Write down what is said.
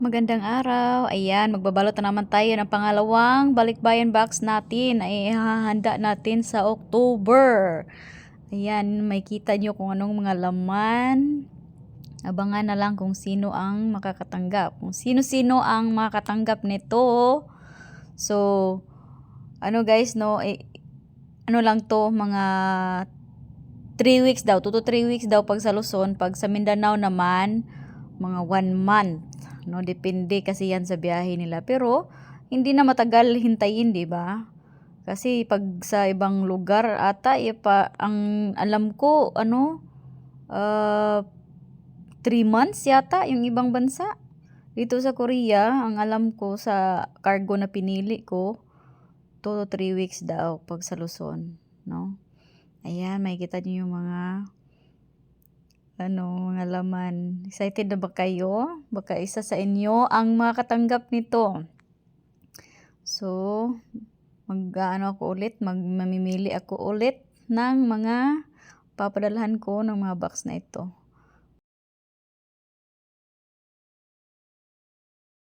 Magandang araw. Ayan, magbabalot na naman tayo ng pangalawang balikbayan box natin na ihahanda natin sa October. Ayan, may kita nyo kung anong mga laman. Abangan na lang kung sino ang makakatanggap. Kung sino-sino ang makakatanggap nito. So, ano guys, no, ano lang to, mga 3 weeks daw, 2 to 3 weeks daw pag sa Luzon. Pag sa Mindanao naman, mga 1 month. No, depende kasi yan sa biyahe nila. Pero, hindi na matagal hintayin, di ba? Kasi pag sa ibang lugar ata, ang alam ko, 3 months yata yung ibang bansa. Dito sa Korea, ang alam ko sa cargo na pinili ko, 2 to 3 weeks daw pag sa Luzon, no? Ayan, makikita niyo yung mga laman. Excited na ba kayo? Baka isa sa inyo ang makatanggap nito. So, mamimili ako ulit ng mga papadalhan ko ng mga box na ito.